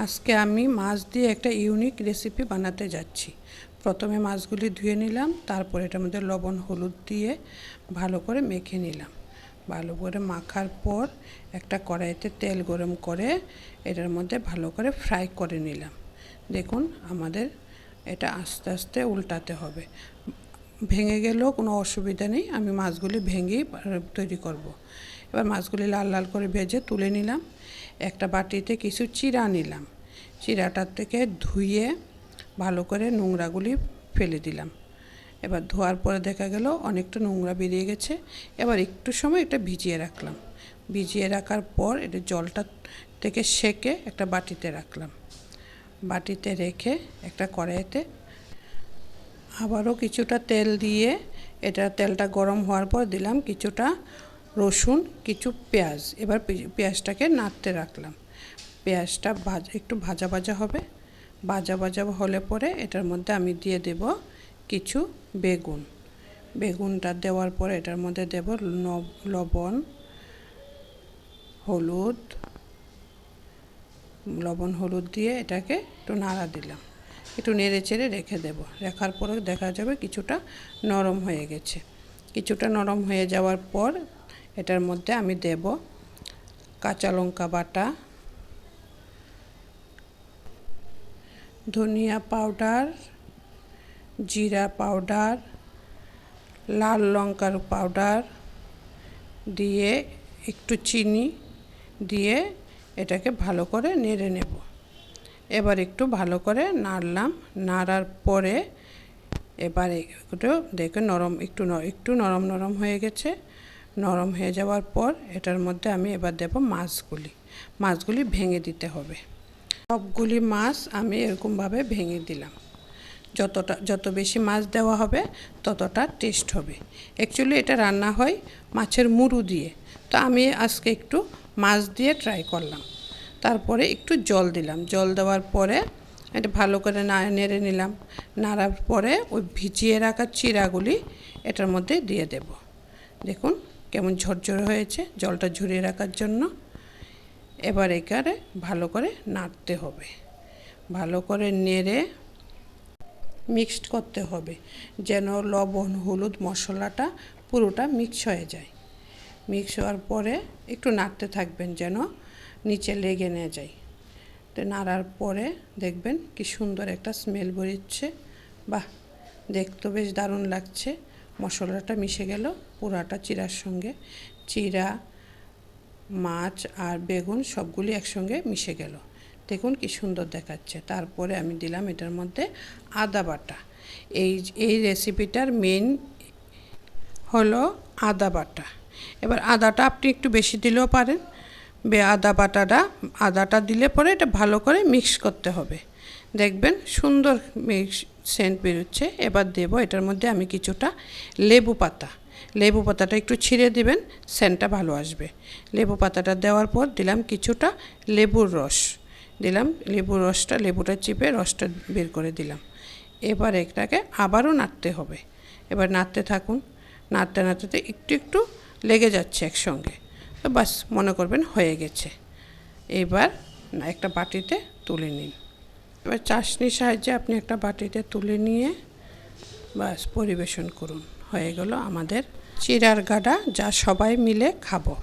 আজকে আমি মাছ দিয়ে একটা ইউনিক রেসিপি বানাতে যাচ্ছি। প্রথমে মাছগুলি ধুয়ে নিলাম, তারপর এটার মধ্যে লবণ হলুদ দিয়ে ভালো করে মেখে নিলাম। ভালো করে মাখার পর একটা কড়াইতে তেল গরম করে এটার মধ্যে ভালো করে ফ্রাই করে নিলাম। দেখুন আমাদের এটা আস্তে আস্তে উল্টাতে হবে। ভেঙে গেলেও কোনো অসুবিধা নেই, আমি মাছগুলি ভেঙেই তৈরি করব। এবার মাছগুলি লাল লাল করে ভেজে তুলে নিলাম। একটা বাটিতে কিছু চিড়া নিলাম, চিড়াটার থেকে ধুয়ে ভালো করে নোংরাগুলি ফেলে দিলাম। এবার ধোয়ার পরে দেখা গেল অনেকটা নোংরা বেরিয়ে গেছে। এবার একটু সময় এটা ভিজিয়ে রাখলাম। ভিজিয়ে রাখার পর এটা জলটা থেকে সেকে একটা বাটিতে রাখলাম। বাটিতে রেখে একটা কড়াইতে আবারও কিছুটা তেল দিয়ে এটা তেলটা গরম হওয়ার পর দিলাম কিছুটা রসুন, কিছু পেঁয়াজ। এবার পেঁয়াজটাকে নাড়তে রাখলাম। পেঁয়াজটা একটু ভাজা ভাজা হবে। ভাজা ভাজা হলে পরে এটার মধ্যে আমি দিয়ে দেব কিছু বেগুন। বেগুনটা দেওয়ার পরে এটার মধ্যে দেব লবণ হলুদ দিয়ে এটাকে একটু নাড়া দিলাম। একটু নেড়ে চেড়ে রেখে দেব। রাখার পরে দেখা যাবে কিছুটা নরম হয়ে গেছে। কিছুটা নরম হয়ে যাওয়ার পর এটার মধ্যে আমি দেব কাঁচা লঙ্কা বাটা, ধনিয়া পাউডার, জিরা পাউডার, লাল লঙ্কার পাউডার দিয়ে একটু চিনি দিয়ে এটাকে ভালো করে নেড়ে নেব। এবার একটু ভালো করে নাড়লাম। নাড়ার পরে এবার একটু দেখে একটু নরম হয়ে গেছে। নরম হয়ে যাওয়ার পর এটার মধ্যে আমি এবার দেব মাছগুলি ভেঙে দিতে হবে। সবগুলি মাছ আমি এরকমভাবে ভেঙে দিলাম। যত বেশি মাছ দেওয়া হবে ততটা টেস্ট হবে। অ্যাকচুয়ালি এটা রান্না হয় মাছের মুড়ো দিয়ে, তো আমি আজকে একটু মাছ দিয়ে ট্রাই করলাম। তারপরে একটু জল দিলাম। জল দেওয়ার পরে এটা ভালো করে নেড়ে নিলাম। নাড়ার পরে ওই ভিজিয়ে রাখা চিড়াগুলি এটার মধ্যে দিয়ে দেব। দেখুন কেমন ঝরঝরে হয়েছে, জলটা ঝরিয়ে রাখার জন্য। এবার এখানে ভালো করে নাড়তে হবে। ভালো করে নেড়ে মিক্সড করতে হবে যেন লবণ হলুদ মশলাটা পুরোটা মিক্স হয়ে যায়। মিক্স হওয়ার পরে একটু নাড়তে থাকবেন যেন নিচে লেগে না যায়। তো নাড়ার পরে দেখবেন কি সুন্দর একটা স্মেল বেরোচ্ছে। বাহ, দেখতে বেশ দারুণ লাগছে। মশলাটা মিশে গেল পুরাটা চিড়ার সঙ্গে। চিড়া, মাছ আর বেগুন সবগুলি একসঙ্গে মিশে গেল। দেখুন কি সুন্দর দেখাচ্ছে। তারপরে আমি দিলাম এটার মধ্যে আদা বাটা। এই রেসিপিটার মেন হলো আদা বাটা। এবার আদাটা আপনি একটু বেশি দিলেও পারেন। আদাটা দিলে পরে এটা ভালো করে মিক্স করতে হবে। দেখবেন সুন্দর সেন্ট বেরোচ্ছে। এবার দেব এটার মধ্যে আমি কিছুটা লেবু পাতাটা একটু ছিঁড়ে দিবেন, সেন্টটা ভালো আসবে। লেবু পাতাটা দেওয়ার পর দিলাম কিছুটা লেবুর রস। লেবুটা চিপে রসটা বের করে দিলাম। এবার এটাকে আবারও নাড়তে হবে। এবার নাড়তে থাকুন। নাড়তে একটু লেগে যাচ্ছে একসঙ্গে, তো বাস মনে করবেন হয়ে গেছে। এবার একটা বাটিতে তুলে নিন। এবার চাশনির সাহায্যে আপনি একটা বাটিতে তুলে নিয়ে বাস পরিবেশন করুন। হয়ে গেল আমাদের চিড়ার গাড়া, যা সবাই মিলে খাবো।